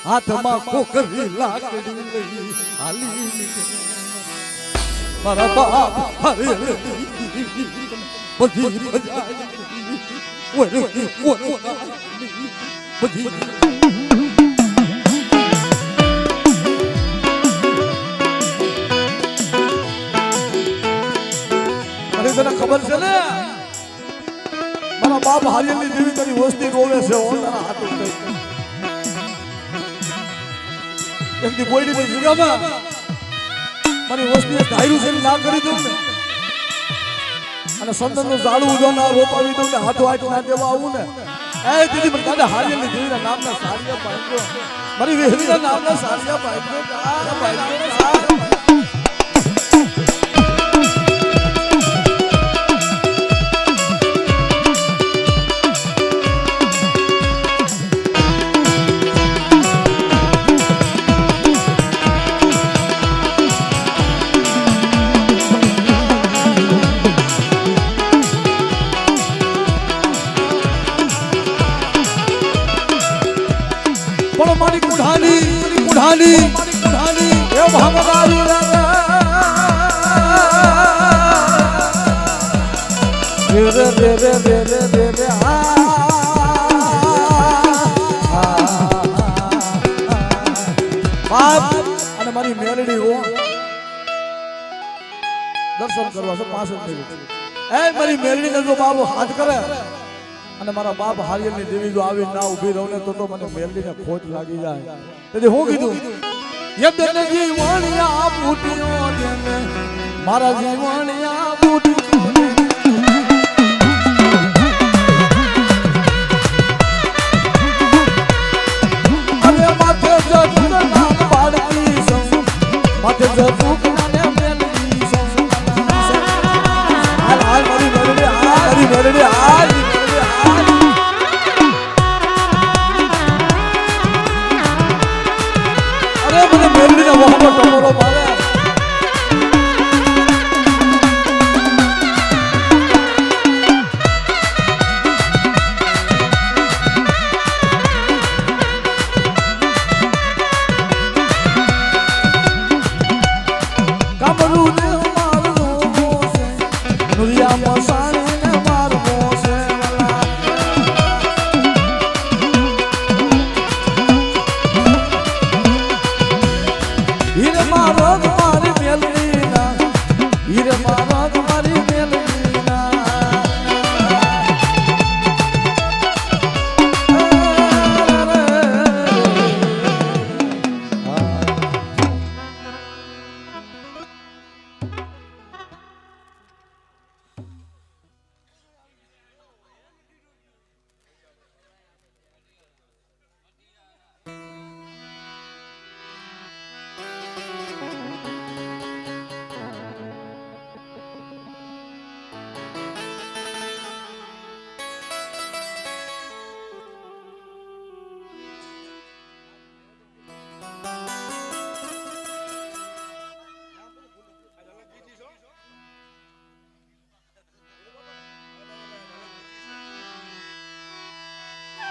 હાથમાં કોકરી લાકડી લઈ હાલી નીકળે મારા બાપ હારિયલની બધી બધી અરે તને ખબર છે ને મારા બાપ હારિયલની દેવી તારી વસ્તી રોવે છે ઓલા હાથ ઉઠાઈ એકદી બોયડીની જગ્યામાં મારી વસ્તીએ ધાર્યું છે ના કરી દઉં ને અને સંતનનું ઝાડું ઉજવનાર રોપાવી દઉં ને હાથો હાથ ના દેવા આવું ને એ દીદી પણ દાદા હારિયલની દેવીના નામના સારિયા પાડજો મારી વેહરીના નામના સારિયા પાડજો कुढ़ानी ये भगवानी रे रे रे रे रे रे रे रे बाप અને મારી મેલડી હો દર્શન કરવા છે 65 મિનિટ એ મારી મેલડીને જો બાબુ હાથ કરે અને મારા બાપ હારિયરની દેવી જો આવી ના ઊભી રહું તો મને મેલડીને ખોટ લાગી જાય તેથી હું કીધું યદન જીવણિયા ફૂટ્યો દેને મારા જીવણિયા ફૂટ્યો અરે માથે જતું નામ પાડતી સંગ માથે જતું નાને મેલડી સંગ હાલ હાલ મારી મેલડી હાલ મેલડીને વહમો ટમોરો મારે કામરું ને મારવો છે નુરિયા મસાણે ને મારવો છે હીરે મારો મારી મેલડીના હીરે મારો મારી મેલડીના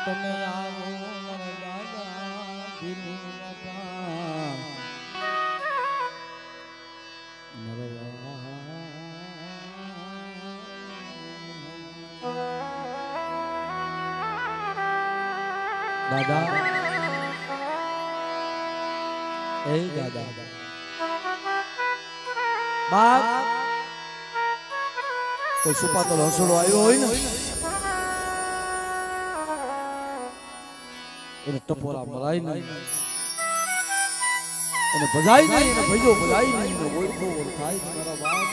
તમે આવો મારા દાદા દિલના પાર દાદા એ દાદા બાપ કોઈ સુપાતો હસડો આવ્યો હોય ને એને ટપોરા મરાય નહીં એને ભજાય નહીં એને ભજો ભજાય નહીં એને ઓળખો ઓળખાય મારા બાપ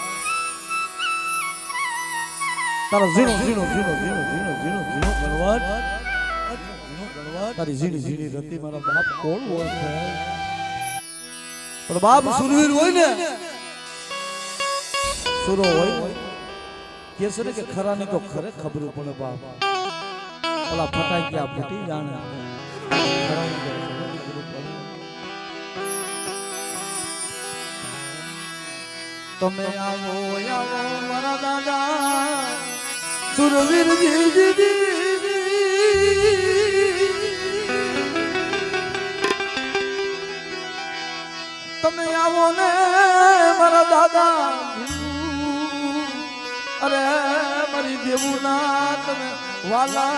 તારા ઝીણો ઝીણો ઝીણો ઝીણો ઝીણો ઝીણો ઝીણો ગણવત તારી ઝીણી ઝીણી રતી મારા બાપ કોણ ઓળખે પણ બાપ સુરવીર હોય ને સુરો હોય કે છે ને કે ખરા ની તો ખરે ખબર પડે બાપ ઓલા ફટાઈ ગયા ફૂટી જાણે તમે આવો આવો મારા દાદા સુરવીરજી તમે આવો ને મારા દાદા અરે મારી દેવુના તમે વાલા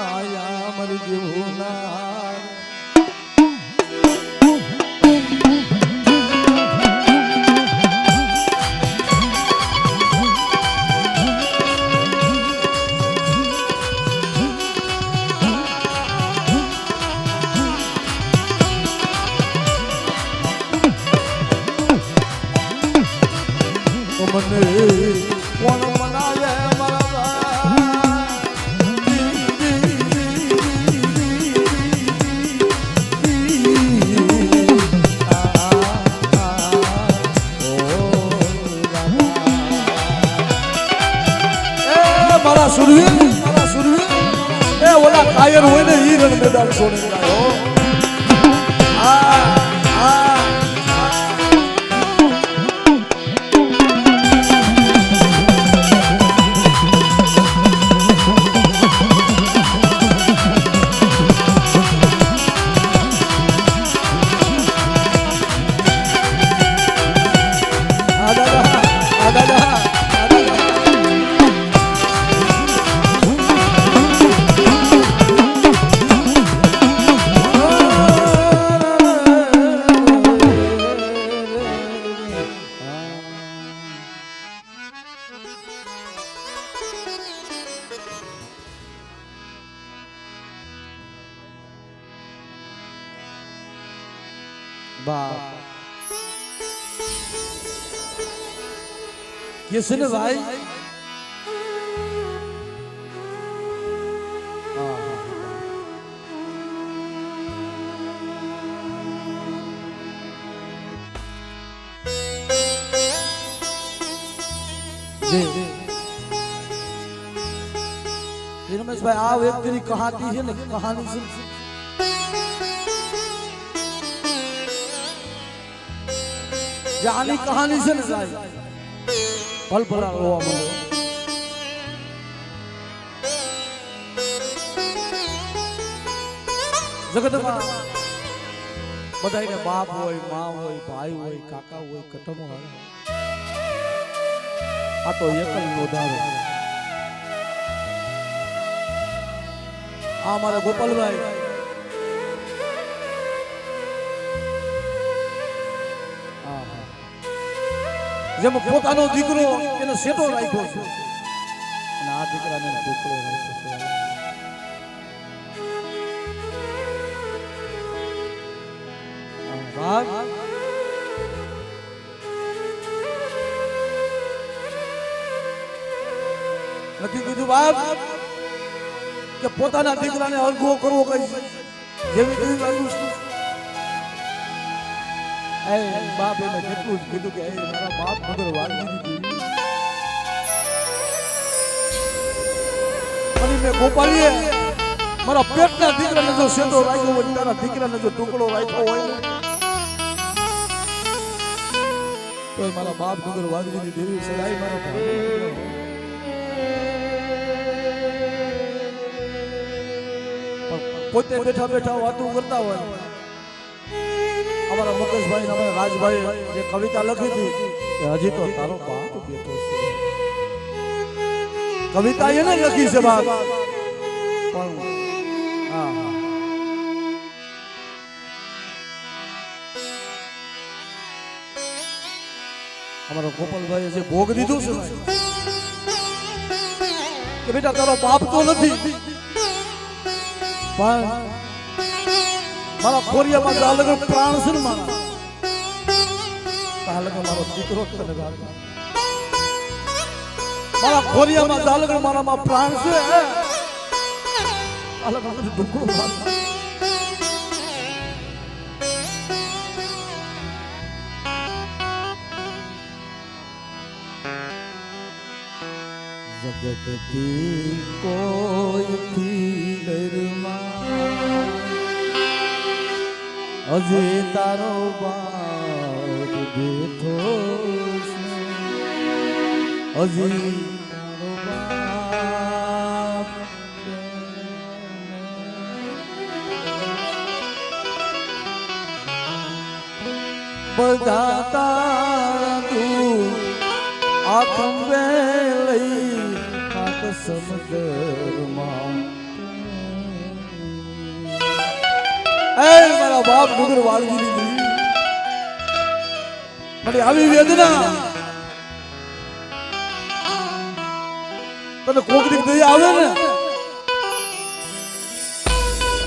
આયા મારી દેવુના કોણ મનાવે મારા સુરવીર એ ઓલા કાયર હોય ને ઈ રણ મેદાન છોડી જાય કે છે ને ભાઈ રમેશભાઈ આ વ્યક્તિની કહાની છે ને કહાની છે જે આની કહાની છે ને સાહેબ પલપલા રોવા મળ્યો જગતમાં બધાને બાપ હોય મા હોય ભાઈ હોય કાકા હોય કટમ હોય આ તો એકલ નોંધારો આ મારા ગોપાલભાઈ જેમ પોતાનો દીકરો એને સેટો રાખ્યો છે અને આ દીકરાને દીકરો રાખ્યો છે ભાગ નથી કીધું બાપ કે પોતાના દીકરાને અલગો કરવો કઈ જેવી તેવી લાગુ છું એ બાપ એને કેટલું જ કીધું કે મારા બાપ વગર વાગી દીધી અને મેં ગોપાલીએ મારા પેટના દીકરાને જો સેટો રાખ્યો હોય તારા દીકરાને જો ટુકડો રાખ્યો હોય તો મારા બાપ વગર વાગી દીધી દેવી સદાય મારા પોતે બેઠા બેઠા વાતો કરતા હોય અમારા મુકેશભાઈ અમારા રાજભાઈ જે કવિતા લખી હતી કે હજી તો તારો બાપ બેઠો છે કવિતા એને લખી છે બાપ પણ હા અમારો ગોપાલભાઈ જે ભોગ દીધું છે કે બેટા તારો બાપ તો નથી પણ મારા ખોરિયામાં જાલગર પ્રાણ છે ને મારા જાલગર મારો દીકરો તને ગાળતો મારા ખોરિયામાં જાલગર મારામાં પ્રાણ છે જાલગર મને દુખડો મારતો જગતથી કોઈથી ડરમાં હજી તારો બાપ બેઠો છે હજી તારો બાપ બધા તારા તું આખંબે લઈ પાક સમુદ્રમાં એ મારા બાપ ડુંગર વાળજી દીધી મને આવી વેદના તને કોક દીક દઈ આવે ને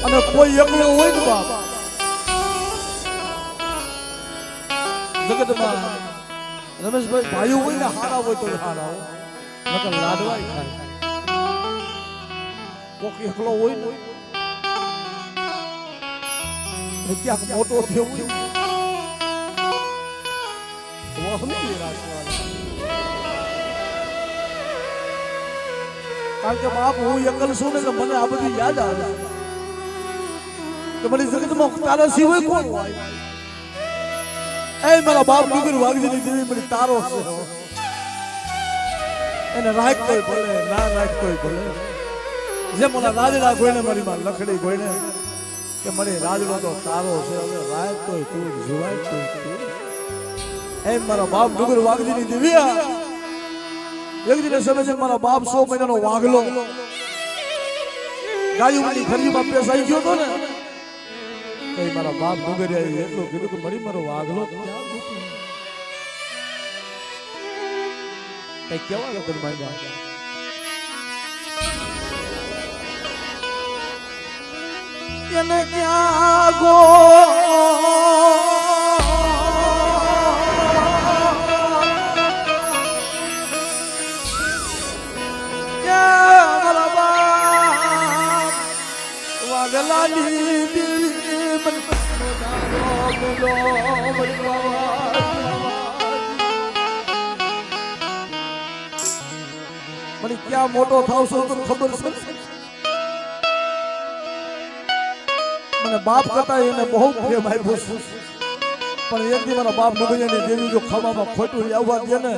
અને કોઈ એકલો હોય ને બાપ જગતમાં રમેશભાઈ ભાઈઓ હોય ને હારા હોય તો હારા હોય નકર લાડવાય ખાય કોક એકલો હોય ને ક્યાંક મોટો થયો હોય કારણ કે બાપ હું એકલ છું ને મને આ બધી યાદ આવે કે મને જગતમાં તારા સિવાય કોણ હોય એ મારા બાપ ડુંગર વાગજી દેવી મને તારો છે એને રાખતોય ભલે ના રાખતોય ભલે જેમ ઓલા રાજડા ગોઈને મારી માં લખડી ગોઈને કે મને રાજડો તો તારો છે હવે રાખતોય તું જીવાય તું એ મારા બાપ ડુંગર વાગજી દેવી એક દિને સમય છે મારા બાપ 100 મહિનાનો વાગલો ગાયુની ખરીમાં પેસાઈ ગયો તો ને કઈ મારા બાપ ડુંગરિયા એટલું કીધું કે મરી મારો વાગલો ક્યાં કઈ કેવા લોકો માંગ્યા એને ક્યાં ગો ક્યાં મોટો થાવશો તો ખબર છે મને બાપ કરતા એને બહુ પ્રેમ આપ્યો છે પણ એક દી મારા બાપ ડુગરિયાની દેવી જો ખાવામાં ખોટું આવવા દે ને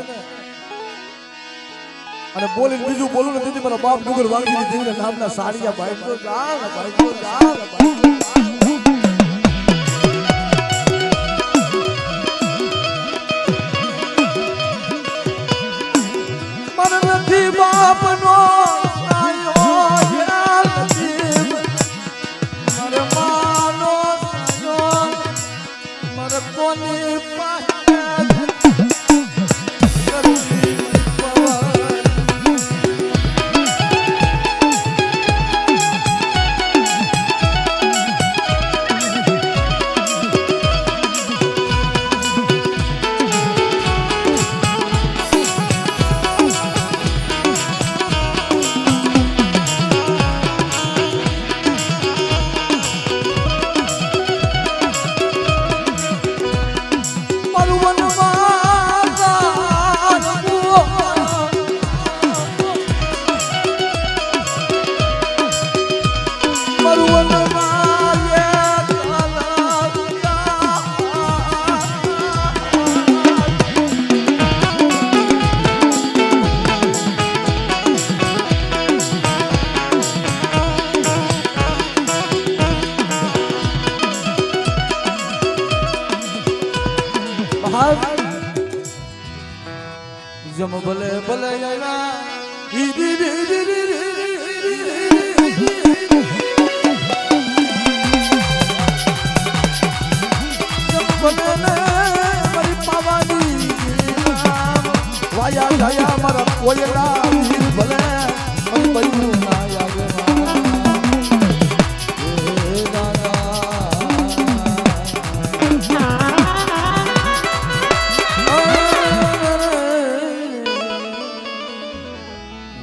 અને બોલીને બીજું બોલું ને તેથી મારા બાપ ડુગર વાંગીની દેવીના નામના સાડિયા ભાઈ તો જા ભાઈ તો જા બાપનો મારે માનો મારે કોની જમ ભલે ભલે મારી પાવાની વાયા જાયા મારા કોયલા